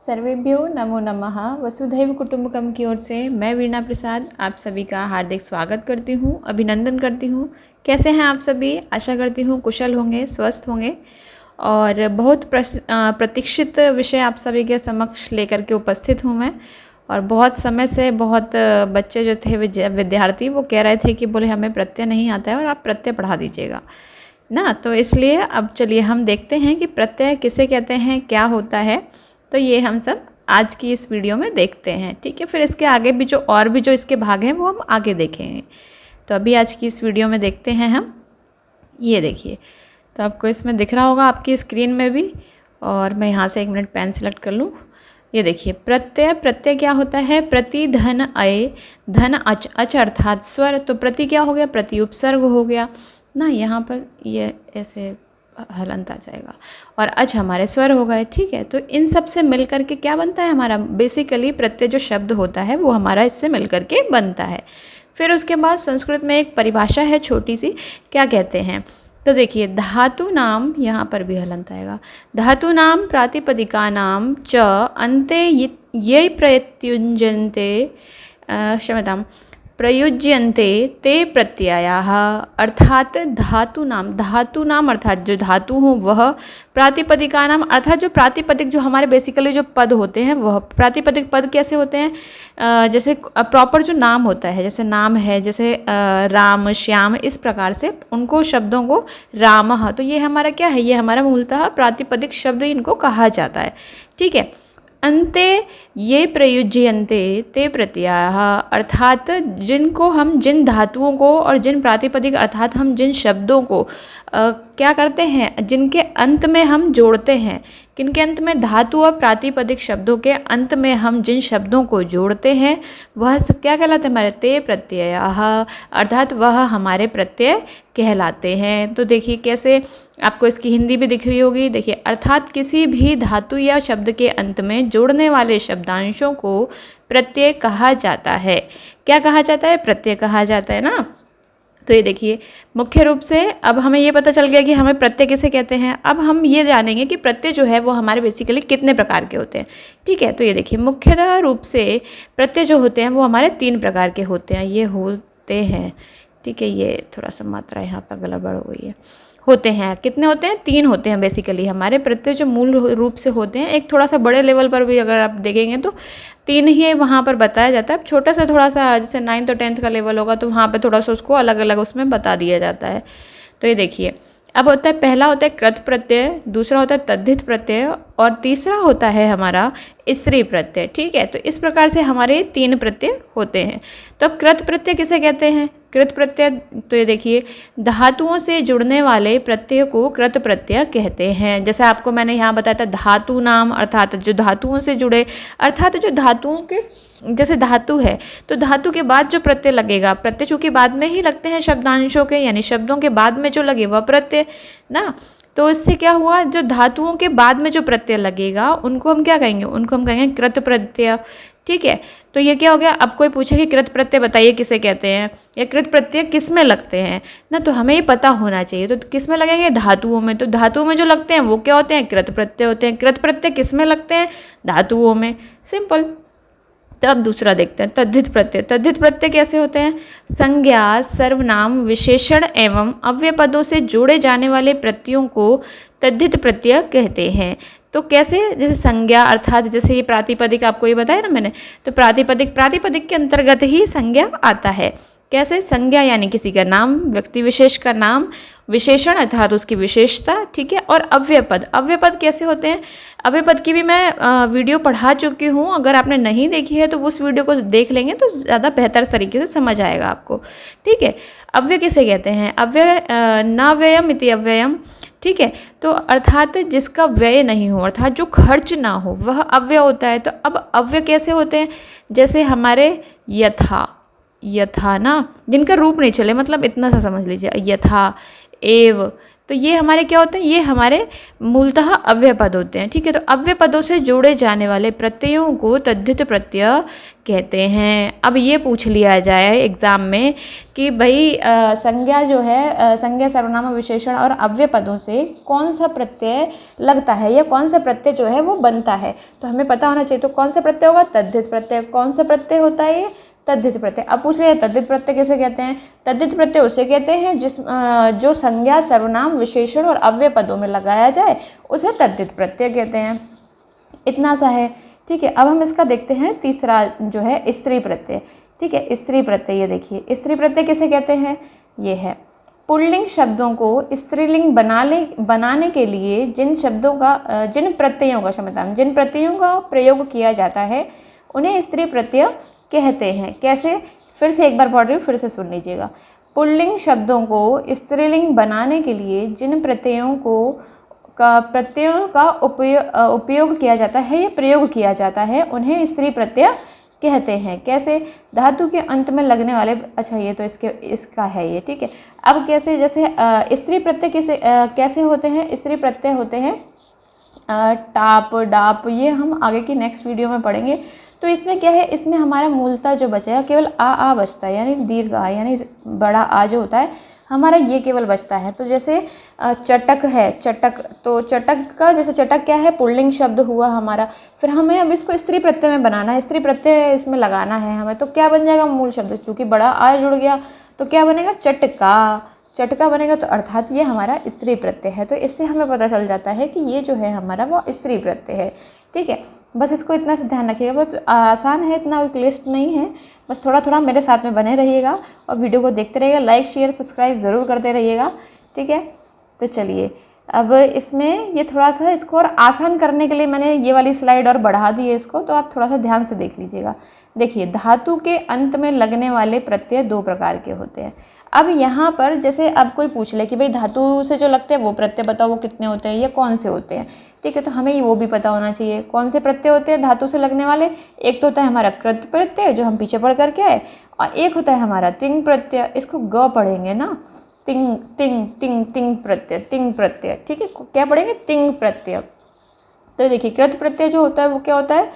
सर्वेभ्यो नमो नमः। वसुधैव कुटुंबकम की ओर से मैं वीणा प्रसाद आप सभी का हार्दिक स्वागत करती हूँ, अभिनंदन करती हूँ। कैसे हैं आप सभी? आशा करती हूँ कुशल होंगे, स्वस्थ होंगे। और बहुत प्रतीक्षित विषय आप सभी के समक्ष लेकर के उपस्थित हूँ मैं। और बहुत समय से बहुत बच्चे जो थे विद्यार्थी वो कह रहे थे कि बोले हमें प्रत्यय नहीं आता है और आप प्रत्यय पढ़ा दीजिएगा ना। तो इसलिए अब चलिए हम देखते हैं कि प्रत्यय किसे कहते हैं, क्या होता है। तो ये हम सब आज की इस वीडियो में देखते हैं, ठीक है। फिर इसके आगे भी जो इसके भाग हैं वो हम आगे देखेंगे। तो अभी आज की इस वीडियो में देखते हैं हम। ये देखिए, तो आपको इसमें दिख रहा होगा आपकी स्क्रीन में भी। और मैं यहाँ से 1 मिनट पेन सेलेक्ट कर लूँ। ये देखिए, प्रत्यय क्या होता है? प्रति धन अय, धन अच, अच अर्थात स्वर। तो प्रति क्या हो गया? प्रति उपसर्ग हो गया ना। यहाँ पर ये ऐसे हलंत आ जाएगा और अच हमारे स्वर हो गए, ठीक है। तो इन सब से मिल करके क्या बनता है हमारा? बेसिकली प्रत्यय जो शब्द होता है वो हमारा इससे मिल करके बनता है। फिर उसके बाद संस्कृत में एक परिभाषा है छोटी सी, क्या कहते हैं? तो देखिए, धातु नाम, यहाँ पर भी हलंत आएगा। धातु नाम प्रातिपदिका नाम च अन्ते ये प्रत्युञ्जन्ते क्षम्यतां प्रयुज्यन्ते ते प्रत्ययाः। अर्थात धातु नाम अर्थात जो धातु हो वह, प्रातिपदिका नाम अर्थात जो प्रातिपदिक जो हमारे बेसिकली जो पद होते हैं वह। प्रातिपदिक पद कैसे होते हैं? जैसे प्रॉपर जो नाम होता है, जैसे नाम है, जैसे राम, श्याम, इस प्रकार से उनको शब्दों को रामः, तो ये हमारा क्या है? ये हमारा मूलतः प्रातिपदिक शब्द इनको कहा जाता है, ठीक है। अन्ते ये प्रयुज्यन्ते ते प्रत्ययाः, अर्थात जिनको हम, जिन धातुओं को और जिन प्रातिपदिक अर्थात हम जिन शब्दों को क्या करते हैं, जिनके अंत में हम जोड़ते हैं। किनके अंत में? धातु और प्रातिपदिक शब्दों के अंत में हम जिन शब्दों को जोड़ते हैं वह क्या कहलाते हैं? हमारे ते प्रत्ययाः, अर्थात वह हमारे प्रत्यय कहलाते हैं। तो देखिए कैसे, आपको इसकी हिंदी भी दिख रही होगी। देखिए, अर्थात किसी भी धातु या शब्द के अंत में जोड़ने वाले शब्दांशों को प्रत्यय कहा जाता है। क्या कहा जाता है? प्रत्यय कहा जाता है ना। तो ये देखिए, मुख्य रूप से अब हमें ये पता चल गया कि हमें प्रत्यय किसे कहते हैं। अब हम ये जानेंगे कि प्रत्यय जो है वो हमारे बेसिकली कितने प्रकार के होते हैं, ठीक है। तो ये देखिए, मुख्यतः रूप से प्रत्यय जो होते हैं वो हमारे 3 प्रकार के होते हैं। ये होते हैं, ठीक है। ये थोड़ा सा मात्रा यहाँ पर गड़बड़ हो गई है। होते हैं, कितने होते हैं? 3 होते हैं बेसिकली हमारे प्रत्यय जो मूल रूप से होते हैं। एक थोड़ा सा बड़े लेवल पर भी अगर आप देखेंगे तो 3 ही वहाँ पर बताया जाता है। अब छोटा सा थोड़ा सा जैसे 9th और 10th का लेवल होगा तो वहाँ पर थोड़ा सा उसको अलग अलग उसमें बता दिया जाता है। तो ये देखिए, अब होता है, पहला होता है कृत प्रत्यय, दूसरा होता है तद्धित प्रत्यय और तीसरा होता है हमारा स्त्री प्रत्यय, ठीक है। तो इस प्रकार से हमारे 3 प्रत्यय होते हैं। तो अब कृत प्रत्यय किसे कहते हैं? कृत प्रत्यय, तो ये देखिए, धातुओं से जुड़ने वाले प्रत्यय को कृत प्रत्यय कहते हैं। जैसे आपको मैंने यहाँ बताया था, धातु नाम अर्थात जो धातुओं से जुड़े, अर्थात जो धातुओं के, जैसे धातु है तो धातु के बाद जो प्रत्यय लगेगा, प्रत्यय चूँकि बाद में ही लगते हैं शब्दांशों के, यानी शब्दों के बाद में जो लगे वह प्रत्यय ना। तो इससे क्या हुआ, जो धातुओं के बाद में जो प्रत्यय लगेगा उनको हम क्या कहेंगे? उनको हम कहेंगे कृत प्रत्यय, ठीक है। तो ये क्या हो गया? अब कोई पूछे कि कृत प्रत्यय बताइए किसे कहते हैं या कृत प्रत्यय किस में लगते हैं ना, तो हमें ये पता होना चाहिए। तो किस में लगेंगे? धातुओं में। तो धातुओं में जो लगते हैं वो क्या होते हैं? कृत प्रत्यय होते हैं। कृत प्रत्यय किस में लगते हैं? धातुओं में, सिंपल। तो अब दूसरा देखते हैं, तद्धित प्रत्यय। तद्धित प्रत्यय कैसे होते हैं? संज्ञा, सर्वनाम, विशेषण एवं अव्यय पदों से जोड़े जाने वाले प्रत्ययों को तद्धित प्रत्यय कहते हैं। तो कैसे? जैसे संज्ञा अर्थात जैसे ये प्रातिपदिक आपको ये बताया ना मैंने, तो प्रातिपदिक के अंतर्गत ही संज्ञा आता है। कैसे? संज्ञा यानी किसी का नाम, व्यक्ति विशेष का नाम, विशेषण अर्थात उसकी विशेषता, ठीक है। और अव्यय पद कैसे होते हैं? अव्यय पद की भी मैं वीडियो पढ़ा चुकी हूँ, अगर आपने नहीं देखी है तो उस वीडियो को देख लेंगे तो ज़्यादा बेहतर तरीके से समझ आएगा आपको, ठीक है। अव्यय किसे कहते हैं? अव्यय न व्ययम इति अव्ययम, ठीक है। तो अर्थात जिसका व्यय नहीं हो, अर्थात जो खर्च ना हो वह अव्यय होता है। तो अब अव्यय कैसे होते हैं? जैसे हमारे यथा ना, जिनका रूप नहीं चले, मतलब इतना सा समझ लीजिए, यथा, एव, तो ये हमारे क्या होते हैं, ये हमारे मूलतः अव्यय पद होते हैं। ठीक है, तो अव्यय पदों से जोड़े जाने वाले प्रत्ययों को तद्धित प्रत्यय कहते हैं। अब ये पूछ लिया जाए एग्जाम में कि भाई संज्ञा जो है, संज्ञा सर्वनाम विशेषण और अव्यय पदों से कौन सा प्रत्यय लगता है या कौन सा प्रत्यय जो है वो बनता है, तो हमें पता होना चाहिए। तो कौन सा प्रत्यय होगा, तद्धित प्रत्यय। कौन सा प्रत्यय होता है ये, तद्धित प्रत्यय। अब पूछ लिया तद्धित प्रत्यय किसे कहते हैं, तद्धित प्रत्यय उसे कहते हैं जो संज्ञा सर्वनाम विशेषण और अव्यय पदों में लगाया जाए उसे तद्धित प्रत्यय कहते हैं। इतना सा है। ठीक है, अब हम इसका देखते हैं तीसरा जो है स्त्री प्रत्यय। ठीक है, स्त्री प्रत्यय, ये देखिए स्त्री प्रत्यय किसे कहते हैं, ये है पुल्लिंग शब्दों को स्त्रीलिंग बनाने के लिए जिन प्रत्ययों का प्रयोग किया जाता है उन्हें स्त्री प्रत्यय कहते हैं। कैसे, फिर से एक बार पढ़ रही हूँ, फिर से सुन लीजिएगा। पुल्लिंग शब्दों को स्त्रीलिंग बनाने के लिए जिन प्रत्ययों का उपयोग किया जाता है या प्रयोग किया जाता है उन्हें स्त्री प्रत्यय कहते हैं। कैसे, धातु के अंत में लगने वाले, अच्छा ये तो इसका है ये। ठीक है, अब कैसे, जैसे स्त्री प्रत्यय कैसे होते हैं, स्त्री प्रत्यय होते हैं टाप डाप, ये हम आगे की नेक्स्ट वीडियो में पढ़ेंगे। तो इसमें क्या है, इसमें हमारा मूलतः जो बचेगा केवल आ बचता है, यानी दीर्घ आ, यानी बड़ा आ जो होता है हमारा ये केवल बचता है। तो जैसे चटक है, चटक, तो चटक का जैसे चटक क्या है, पुल्लिंग शब्द हुआ हमारा। फिर हमें अब इसको स्त्री प्रत्यय में बनाना है, स्त्री प्रत्यय इसमें लगाना है हमें, तो क्या बन जाएगा मूल शब्द, क्योंकि बड़ा आ जुड़ गया तो क्या बनेगा, चटका बनेगा। तो अर्थात ये हमारा स्त्री प्रत्यय है। तो इससे हमें पता चल जाता है कि ये जो है हमारा वो स्त्री प्रत्यय है। ठीक है, बस इसको इतना से ध्यान रखिएगा, बहुत आसान है, इतना कोई क्लिष्ट नहीं है। बस थोड़ा थोड़ा मेरे साथ में बने रहिएगा और वीडियो को देखते रहिएगा, लाइक शेयर सब्सक्राइब ज़रूर करते रहिएगा। ठीक है, तो चलिए अब इसमें ये थोड़ा सा इसको और आसान करने के लिए मैंने ये वाली स्लाइड और बढ़ा दी है इसको, तो आप थोड़ा सा ध्यान से देख लीजिएगा। देखिए, धातु के अंत में लगने वाले प्रत्यय दो प्रकार के होते हैं। अब यहाँ पर जैसे अब कोई पूछ ले कि भाई धातु से जो लगते हैं वो प्रत्यय बताओ, वो कितने होते हैं या कौन से होते हैं। ठीक है, तो हमें वो भी पता होना चाहिए कौन से प्रत्यय होते हैं धातु से लगने वाले। एक तो होता है हमारा कृत प्रत्यय जो हम पीछे पढ़ करके आए, और एक होता है हमारा तिंग प्रत्यय, इसको ग पढ़ेंगे ना, तिंग तिंग तिंग तिंग प्रत्यय, तिंग प्रत्यय। ठीक है, क्या पढ़ेंगे, तिंग प्रत्यय। तो देखिए कृत प्रत्यय जो होता है वो क्या होता है,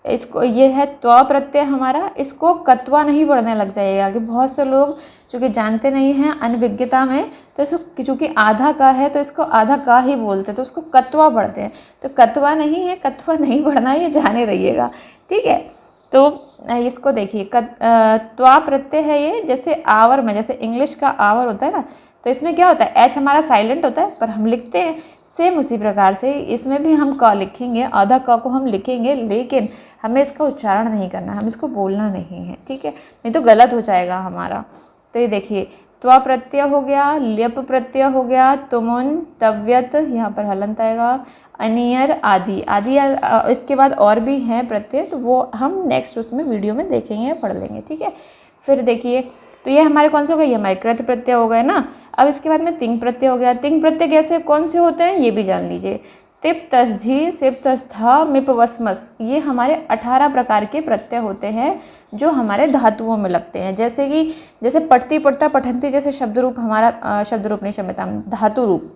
इसको ये है त्व प्रत्यय हमारा, इसको कत्वा नहीं पढ़ने लग जाइएगा कि बहुत से लोग चूँकि जानते नहीं हैं अनभिज्ञता में, तो इसको चूँकि आधा का है तो इसको आधा का ही बोलते हैं, तो उसको कत्वा पढ़ते हैं। तो कत्वा नहीं है, कत्वा नहीं पढ़ना, ये जाने रहिएगा। ठीक है, तो इसको देखिए त्वा प्रत्यय है ये, जैसे आवर में, जैसे इंग्लिश का आवर होता है ना, तो इसमें क्या होता है, एच हमारा साइलेंट होता है पर हम लिखते हैं, सेम उसी प्रकार से इसमें भी हम क लिखेंगे, आधा क को हम लिखेंगे, लेकिन हमें इसका उच्चारण नहीं करना, हम इसको बोलना नहीं है। ठीक है, नहीं तो गलत हो जाएगा हमारा। तो ये देखिए त्वा प्रत्यय हो गया, ल्यप प्रत्यय हो गया, तुमुन, तव्यत, यहाँ पर हलंत आएगा, अनियर आदि आदि। इसके बाद और भी हैं प्रत्यय, तो वो हम नेक्स्ट उसमें वीडियो में देखेंगे, पढ़ लेंगे। ठीक है, फिर देखिए तो ये हमारे कौन से हो गए, ये हमारे कृत प्रत्यय हो गए ना। अब इसके बाद में तिंग प्रत्यय हो गया। तिंग प्रत्यय कैसे कौन से होते हैं ये भी जान लीजिए। तिप तसझी सिप तस्था मिप वस्मस, ये हमारे 18 प्रकार के प्रत्यय होते हैं जो हमारे धातुओं में लगते हैं। जैसे पठती पठता पठंती जैसे शब्द रूप हमारा शब्द रूप नहीं क्षमता धातु रूप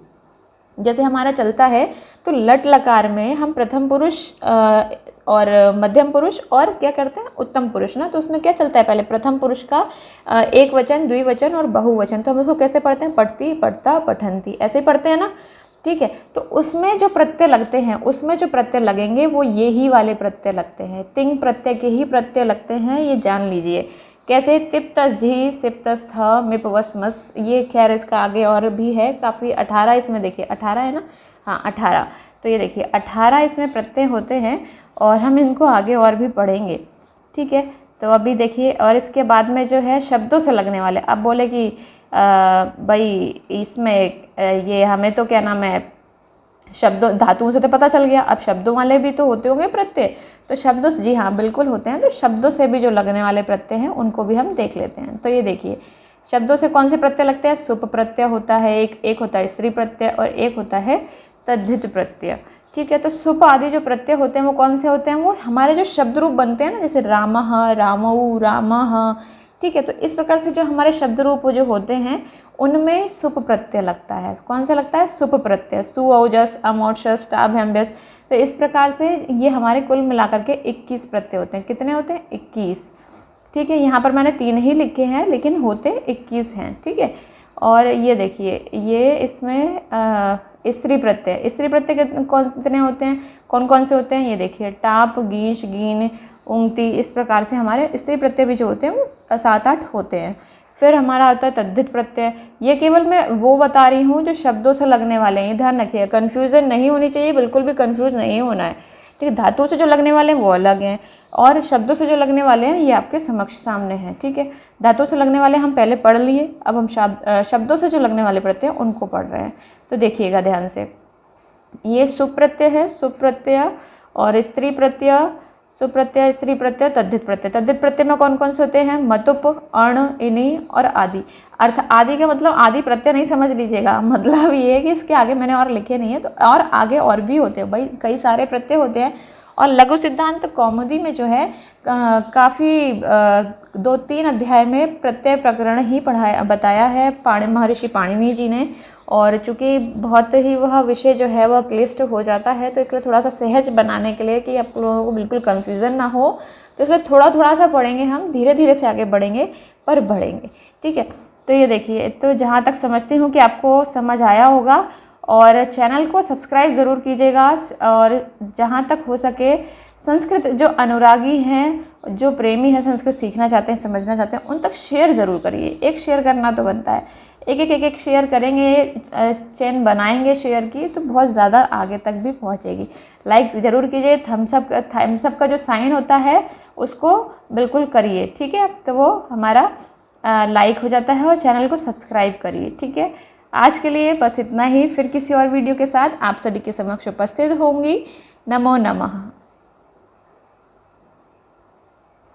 जैसे हमारा चलता है, तो लट लकार में हम प्रथम पुरुष और मध्यम पुरुष और क्या करते हैं उत्तम पुरुष ना, तो उसमें क्या चलता है, पहले प्रथम पुरुष का एक वचन, द्विवचन और बहुवचन। तो हम उसको कैसे पढ़ते हैं, पठती पठता पठंती, ऐसे ही पढ़ते हैं ना। ठीक है, तो उसमें जो प्रत्यय लगते हैं, उसमें जो प्रत्यय लगेंगे वो ये ही वाले प्रत्यय लगते हैं, तिंग प्रत्यय के ही प्रत्यय लगते हैं, ये जान लीजिए। कैसे, तिप तसझी सिप तस्थ मिप वस्मस, ये खैर इसका आगे और भी है काफ़ी, 18 इसमें देखिए 18 है ना, हाँ 18। तो ये देखिए 18 इसमें प्रत्यय होते हैं और हम इनको आगे और भी पढ़ेंगे। ठीक है, तो अभी देखिए, और इसके बाद में जो है शब्दों से लगने वाले, अब बोले कि भाई इसमें ये हमें तो क्या नाम है, शब्दों धातुओं से तो पता चल गया, अब शब्दों वाले भी तो होते होंगे प्रत्यय, तो शब्दों से, जी हाँ बिल्कुल होते हैं, तो शब्दों से भी जो लगने वाले प्रत्यय हैं उनको भी हम देख लेते हैं। तो ये देखिए शब्दों से कौन से प्रत्यय लगते हैं, सुप प्रत्यय होता है, एक होता है स्त्री प्रत्यय और एक होता है तद्धित प्रत्यय। ठीक है, तो सुप आदि जो प्रत्यय होते हैं वो कौन से होते हैं, वो हमारे जो शब्द रूप बनते हैं ना, जैसे रामः, रामौ, रामः, ठीक है। तो इस प्रकार से जो हमारे शब्द रूप जो होते हैं उनमें सुप प्रत्यय लगता है। कौन सा लगता है? सुप प्रत्यय। सु, औजस, अम, औशस, टाभ, हेम्बस। तो इस प्रकार से ये हमारे कुल मिलाकर के 21 प्रत्यय होते हैं। कितने होते हैं? 21। ठीक है, यहाँ पर मैंने 3 ही लिखे हैं लेकिन होते 21 हैं। ठीक है, और ये देखिए ये इसमें स्त्री प्रत्यय, स्त्री प्रत्यय कितने होते हैं? कौन कौन से होते हैं? ये देखिए टाप, गीश, गीन, उंगती। इस प्रकार से हमारे स्त्री प्रत्यय भी जो होते हैं वो 7-8 होते हैं। फिर हमारा आता है तद्धित प्रत्यय। ये केवल मैं वो बता रही हूँ जो शब्दों से लगने वाले हैं, ध्यान रखिए, कन्फ्यूज़न नहीं होनी चाहिए, बिल्कुल भी कन्फ्यूज़ नहीं होना है। ठीक है, धातु से जो लगने वाले हैं वो अलग हैं और शब्दों से जो लगने वाले हैं ये आपके समक्ष सामने हैं। ठीक है, धातु से लगने वाले हम पहले पढ़ लिए, अब हम शब्दों से जो लगने वाले प्रत्यय उनको पढ़ रहे हैं। तो देखिएगा ध्यान से, ये सुप्रत्यय है, सुप्रत्यय और स्त्री प्रत्यय, सुप्रत्यय, स्त्री प्रत्यय, तद्धित प्रत्यय। तद्धित प्रत्यय में कौन कौन से होते हैं? मतुप, अण, इनि और आदि। अर्थ आदि का मतलब आदि प्रत्यय नहीं समझ लीजिएगा, मतलब ये है कि इसके आगे मैंने और लिखे नहीं है, तो और आगे और भी होते हैं भाई, कई सारे प्रत्यय होते हैं। और लघु सिद्धांत कौमुदी में जो है काफ़ी 2-3 अध्याय में प्रत्यय प्रकरण ही बताया है महर्षि पाणिनि जी ने। और चूँकि बहुत ही वह विषय जो है वह क्लिष्ट हो जाता है, तो इसलिए थोड़ा सा सहज बनाने के लिए कि आप लोगों को बिल्कुल कन्फ्यूज़न ना हो, तो इसलिए थोड़ा थोड़ा सा पढ़ेंगे हम, धीरे धीरे से आगे बढ़ेंगे पर बढ़ेंगे। ठीक है, तो ये देखिए, तो जहाँ तक समझती हूँ कि आपको समझ आया होगा, और चैनल को सब्सक्राइब ज़रूर कीजिएगा। और जहाँ तक हो सके संस्कृत जो अनुरागी हैं, जो प्रेमी हैं, संस्कृत सीखना चाहते हैं, समझना चाहते हैं, उन तक शेयर ज़रूर करिए। एक शेयर करना तो बनता है, एक शेयर करेंगे, चेन बनाएंगे शेयर की, तो बहुत ज़्यादा आगे तक भी पहुँचेगी। लाइक ज़रूर कीजिए, थम्सअप का जो साइन होता है उसको बिल्कुल करिए। ठीक है, तो वो हमारा लाइक हो जाता है, और चैनल को सब्सक्राइब करिए। ठीक है, आज के लिए बस इतना ही, फिर किसी और वीडियो के साथ आप सभी के समक्ष उपस्थित होंगी। नमो नमः।